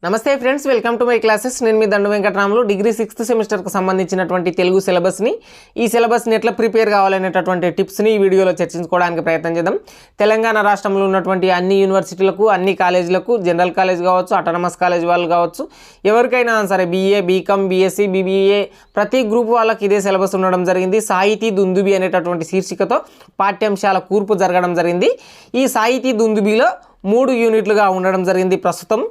నమస్తే friends, welcome to my classes. నేను మీ దండు Venkataramulu. Degree 6th సెమిస్టర్కి సంబంధించినటువంటి తెలుగు సిలబస్ని ఎట్లా ప్రిపేర్ కావాలనేటటువంటి టిప్స్ని ఈ వీడియోలో చర్చించుకోవడానికి ప్రయత్నం చేద్దాం. తెలంగాణ రాష్ట్రంలో ఉన్నటువంటి అన్ని యూనివర్సిటీలకు, అన్ని కాలేజీలకు, జనరల్ కాలేజ్ కావచ్చు, ఆటోనమస్ కాలేజ్ వాళ్ళు కావచ్చు, ఎవరికైనా సరే బీఏ, బీకామ్, బీఎస్సీ, బీబీఏ ప్రతి గ్రూప్ వాళ్ళకి ఇదే సిలబస్ ఉండడం జరిగింది. సాహితీ దుందుబి అనేటటువంటి శీర్షికతో పాఠ్యాంశాల కూర్పు జరగడం జరిగింది. ఈ సాహితీ దుందుబిలో 3 యూనిట్లుగా ఉండడం జరిగింది. ప్రస్తుతం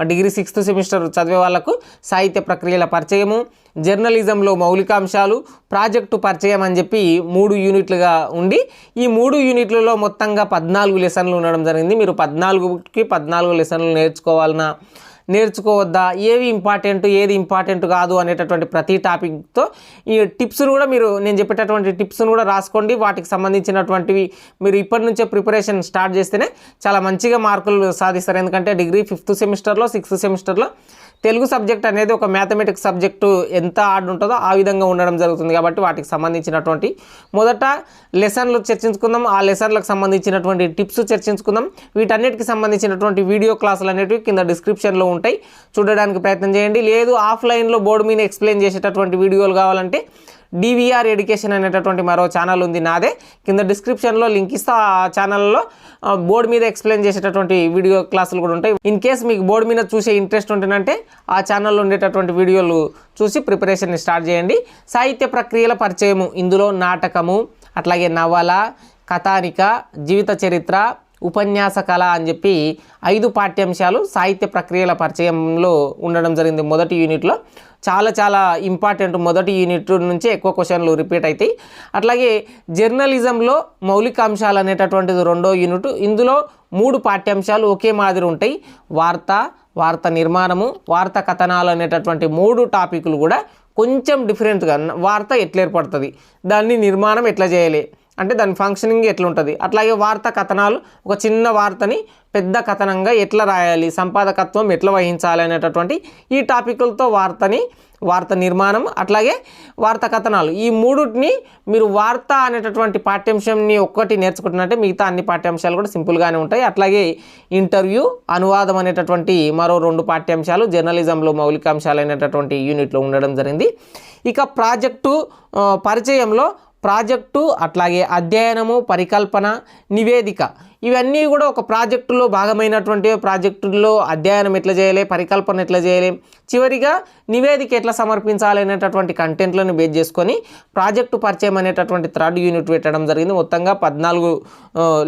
డిగ్రీ 6th సెమిస్టర్ చదివే వాళ్లకు సాహిత్య ప్రక్రియల పరిచయము, జర్నలిజంలో మౌలికాంశాలు, ప్రాజెక్టు పరిచయం అని చెప్పి 3 యూనిట్లుగా ఉండి, ఈ 3 యూనిట్లలో మొత్తంగా 14 లెసన్లు ఉండడం జరిగింది. మీరు 14కి 14 లెసన్లు నేర్చుకోవద్దా, ఏది ఇంపార్టెంట్ కాదు అనేటటువంటి ప్రతి టాపిక్తో ఈ టిప్స్ను కూడా నేను చెప్పేటటువంటి టిప్స్ను కూడా రాసుకోండి. వాటికి సంబంధించినటువంటివి మీరు ఇప్పటి నుంచే ప్రిపరేషన్ స్టార్ట్ చేస్తేనే చాలా మంచిగా మార్కులు సాధిస్తారు. ఎందుకంటే డిగ్రీ 5th సెమిస్టర్లో, 6th సెమిస్టర్లో తెలుగు సబ్జెక్ట్ అనేది ఒక మ్యాథమెటిక్స్ సబ్జెక్టు ఎంత హార్డ్ ఉంటుందో ఆ విధంగా ఉండడం జరుగుతుంది. కాబట్టి వాటికి సంబంధించినటువంటి మొదట లెసన్లు చర్చించుకుందాం. ఆ లెసన్లకు సంబంధించినటువంటి టిప్స్ చర్చించుకుందాం. వీటన్నిటికి సంబంధించినటువంటి వీడియో క్లాసులు అనేటివి కింద డిస్క్రిప్షన్లో ఉంటాయి, చూడడానికి ప్రయత్నం చేయండి. లేదు ఆఫ్లైన్లో బోర్డు మీద ఎక్స్ప్లెయిన్ చేసేటటువంటి వీడియోలు కావాలంటే డివిఆర్ ఎడ్యుకేషన్ అనేటటువంటి మరో ఛానల్ ఉంది నాదే, కింద డిస్క్రిప్షన్లో లింక్ ఇస్తా. ఆ ఛానల్లో బోర్డు మీద ఎక్స్ప్లెయిన్ చేసేటటువంటి వీడియో క్లాసులు కూడా ఉంటాయి. ఇన్ కేస్ మీకు బోర్డు మీద చూసే ఇంట్రెస్ట్ ఉంటుందంటే ఆ ఛానల్లో ఉండేటటువంటి వీడియోలు చూసి ప్రిపరేషన్ స్టార్ట్ చేయండి. సాహిత్య ప్రక్రియల పరిచయము, ఇందులో నాటకము, అట్లాగే నవల, కథానిక, జీవిత చరిత్ర, ఉపన్యాస కళ అని చెప్పి 5 పాఠ్యాంశాలు సాహిత్య ప్రక్రియల పరిచయంలో ఉండడం జరిగింది. మొదటి యూనిట్లో చాలా ఇంపార్టెంట్. మొదటి యూనిట్ నుంచి ఎక్కువ క్వశ్చన్లు రిపీట్ అవుతాయి. అట్లాగే జర్నలిజంలో మౌలికాంశాలు అనేటటువంటిది 2వ యూనిట్. ఇందులో 3 పాఠ్యాంశాలు ఒకే మాదిరి ఉంటాయి. వార్త నిర్మాణము, వార్త కథనాలు అనేటటువంటి 3 టాపిక్లు కూడా కొంచెం డిఫరెంట్గా, వార్త ఎట్లా ఏర్పడుతుంది, దాన్ని నిర్మాణం ఎట్లా చేయాలి అంటే దాని ఫంక్షనింగ్ ఎట్లా ఉంటుంది, అట్లాగే వార్త కథనాలు ఒక చిన్న వార్తని పెద్ద కథనంగా ఎట్లా రాయాలి, సంపాదకత్వం ఎట్లా వహించాలి అనేటటువంటి ఈ టాపిక్లతో వార్త నిర్మాణం, అట్లాగే వార్త కథనాలు, ఈ 3ని మీరు వార్త అనేటటువంటి పాఠ్యాంశాన్ని ఒక్కటి నేర్చుకుంటున్నట్టే మిగతా అన్ని పాఠ్యాంశాలు కూడా సింపుల్గానే ఉంటాయి. అట్లాగే ఇంటర్వ్యూ, అనువాదం అనేటటువంటి మరో 2 పాఠ్యాంశాలు జర్నలిజంలో మౌలికాంశాలు అనేటటువంటి యూనిట్లో ఉండడం జరిగింది. ఇక ప్రాజెక్టు పరిచయంలో ప్రాజెక్టు, అట్లాగే అధ్యయనము, పరికల్పన, నివేదిక, ఇవన్నీ కూడా ఒక ప్రాజెక్టులో భాగమైనటువంటి ప్రాజెక్టులో అధ్యయనం ఎట్లా చేయాలి, పరికల్పన ఎట్లా చేయాలి, చివరిగా నివేదిక ఎట్లా సమర్పించాలి అనేటటువంటి కంటెంట్లను బేస్ చేసుకొని ప్రాజెక్టు పరిచయం అనేటటువంటి 3rd యూనిట్ పెట్టడం జరిగింది. మొత్తంగా 14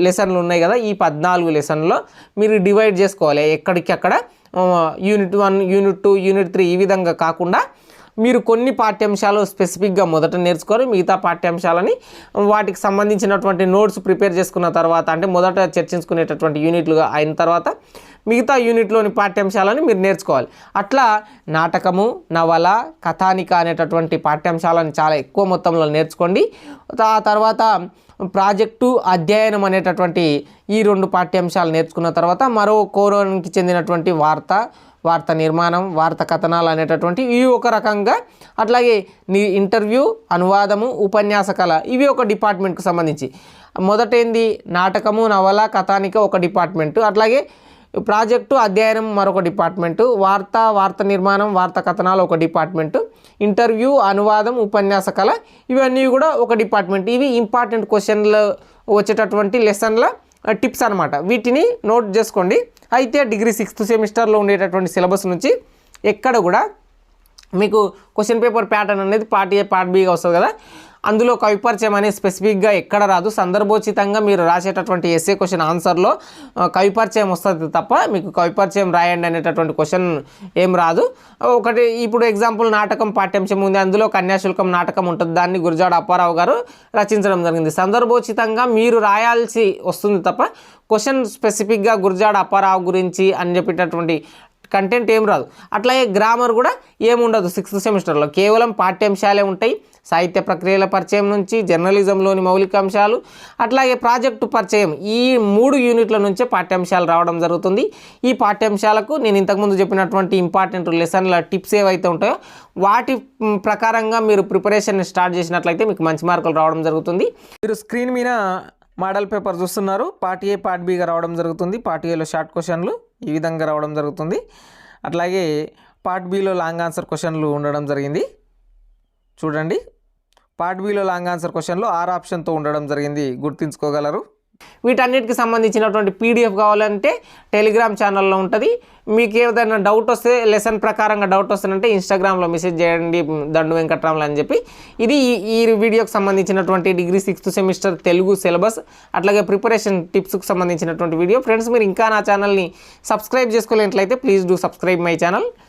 లెసన్లు ఉన్నాయి కదా. ఈ 14 లెసన్లో మీరు డివైడ్ చేసుకోవాలి. ఎక్కడికక్కడ యూనిట్ 1, యూనిట్ 2, యూనిట్ 3 ఈ విధంగా కాకుండా మీరు కొన్ని పాఠ్యాంశాలు స్పెసిఫిక్గా మొదట నేర్చుకొని మిగతా పాఠ్యాంశాలని వాటికి సంబంధించినటువంటి నోట్స్ ప్రిపేర్ చేసుకున్న తర్వాత, అంటే మొదట చర్చించుకునేటటువంటి యూనిట్లుగా అయిన తర్వాత మిగతా యూనిట్లోని పాఠ్యాంశాలని మీరు నేర్చుకోవాలి. అట్లా నాటకము, నవల, కథానిక అనేటటువంటి పాఠ్యాంశాలను చాలా ఎక్కువ మొత్తంలో నేర్చుకోండి. ఆ తర్వాత ప్రాజెక్టు, అధ్యయనం అనేటటువంటి ఈ 2 పాఠ్యాంశాలు నేర్చుకున్న తర్వాత మరో కోణానికి చెందినటువంటి వార్త నిర్మాణం, వార్త కథనాలు అనేటటువంటి ఇవి ఒక రకంగా, అట్లాగే ఇంటర్వ్యూ, అనువాదము, ఉపన్యాస కళ ఇవి ఒక డిపార్ట్మెంట్కి సంబంధించి. మొదట ఏంది నాటకము, నవల, కథానిక ఒక డిపార్ట్మెంటు, అట్లాగే ప్రాజెక్టు, అధ్యయనం మరొక డిపార్ట్మెంటు, వార్త నిర్మాణం, వార్త కథనాలు ఒక డిపార్ట్మెంటు, ఇంటర్వ్యూ, అనువాదం, ఉపన్యాస కళ ఇవన్నీ కూడా ఒక డిపార్ట్మెంట్. ఇవి ఇంపార్టెంట్ క్వశ్చన్లు వచ్చేటటువంటి లెసన్ల టిప్స్ అనమాట. వీటిని నోట్ చేసుకోండి. అయితే డిగ్రీ 6th సెమిస్టర్లో ఉండేటటువంటి సిలబస్ నుంచి ఎక్కడ కూడా మీకు క్వశ్చన్ పేపర్ ప్యాటర్న్ అనేది పార్ట్ ఏ, పార్ట్ బిగా వస్తుంది కదా. అందులో కవిపరిచయం అనేది స్పెసిఫిక్గా ఎక్కడ రాదు. సందర్భోచితంగా మీరు రాసేటటువంటి ఎస్ఏ క్వశ్చన్ ఆన్సర్లో కవిపరిచయం వస్తుంది తప్ప మీకు కవిపరిచయం రాయండి అనేటటువంటి క్వశ్చన్ ఏం రాదు. ఒకటి ఇప్పుడు ఎగ్జాంపుల్ నాటకం పాఠ్యాంశం ఉంది, అందులో కన్యాశుల్కం నాటకం ఉంటుంది, దాన్ని గురజాడ అప్పారావు గారు రచించడం జరిగింది. సందర్భోచితంగా మీరు రాయాల్సి వస్తుంది తప్ప క్వశ్చన్ స్పెసిఫిక్గా గురజాడ అప్పారావు గురించి అని చెప్పేటటువంటి కంటెంట్ ఏం రాదు. అట్లాగే గ్రామర్ కూడా ఏముండదు 6th సెమిస్టర్లో, కేవలం పాఠ్యాంశాలే ఉంటాయి. సాహిత్య ప్రక్రియల పరిచయం నుంచి జర్నలిజంలోని మౌలికాంశాలు, అట్లాగే ప్రాజెక్టు పరిచయం, ఈ 3 యూనిట్ల నుంచే పాఠ్యాంశాలు రావడం జరుగుతుంది. ఈ పాఠ్యాంశాలకు నేను ఇంతకుముందు చెప్పినటువంటి ఇంపార్టెంట్ లెసన్ల టిప్స్ ఏవైతే ఉంటాయో వాటి ప్రకారంగా మీరు ప్రిపరేషన్ స్టార్ట్ చేసినట్లయితే మీకు మంచి మార్కులు రావడం జరుగుతుంది. మీరు స్క్రీన్ మీద మోడల్ పేపర్ చూస్తున్నారు. పార్ట్ ఏ, పార్ట్ బిగా రావడం జరుగుతుంది. పార్ట్ ఏలో షార్ట్ క్వశ్చన్లు ఈ విధంగా రావడం జరుగుతుంది. అట్లాగే పార్ట్ బిలో లాంగ్ ఆన్సర్ క్వశ్చన్లు ఉండడం జరిగింది. చూడండి, పార్ట్ బిలో లాంగ్ ఆన్సర్ క్వశ్చన్లు 6 ఆప్షన్తో ఉండడం జరిగింది, గుర్తుంచుకోగలరు. వీటన్నిటికి సంబంధించినటువంటి పీడిఎఫ్ కావాలంటే టెలిగ్రామ్ ఛానల్లో ఉంటుంది. మీకు ఏదైనా డౌట్ వస్తే, లెసన్ ప్రకారంగా డౌట్ వస్తుందంటే ఇన్స్టాగ్రామ్లో మెసేజ్ చేయండి, దండు వెంకట్రాములు అని చెప్పి. ఇది ఈ వీడియోకి సంబంధించినటువంటి degree 6th semester Telugu syllabus అట్లాగే ప్రిపరేషన్ టిప్స్కి సంబంధించినటువంటి వీడియో. ఫ్రెండ్స్, మీరు ఇంకా నా ఛానల్ని సబ్స్క్రైబ్ చేసుకోలేనట్లయితే please do subscribe my channel.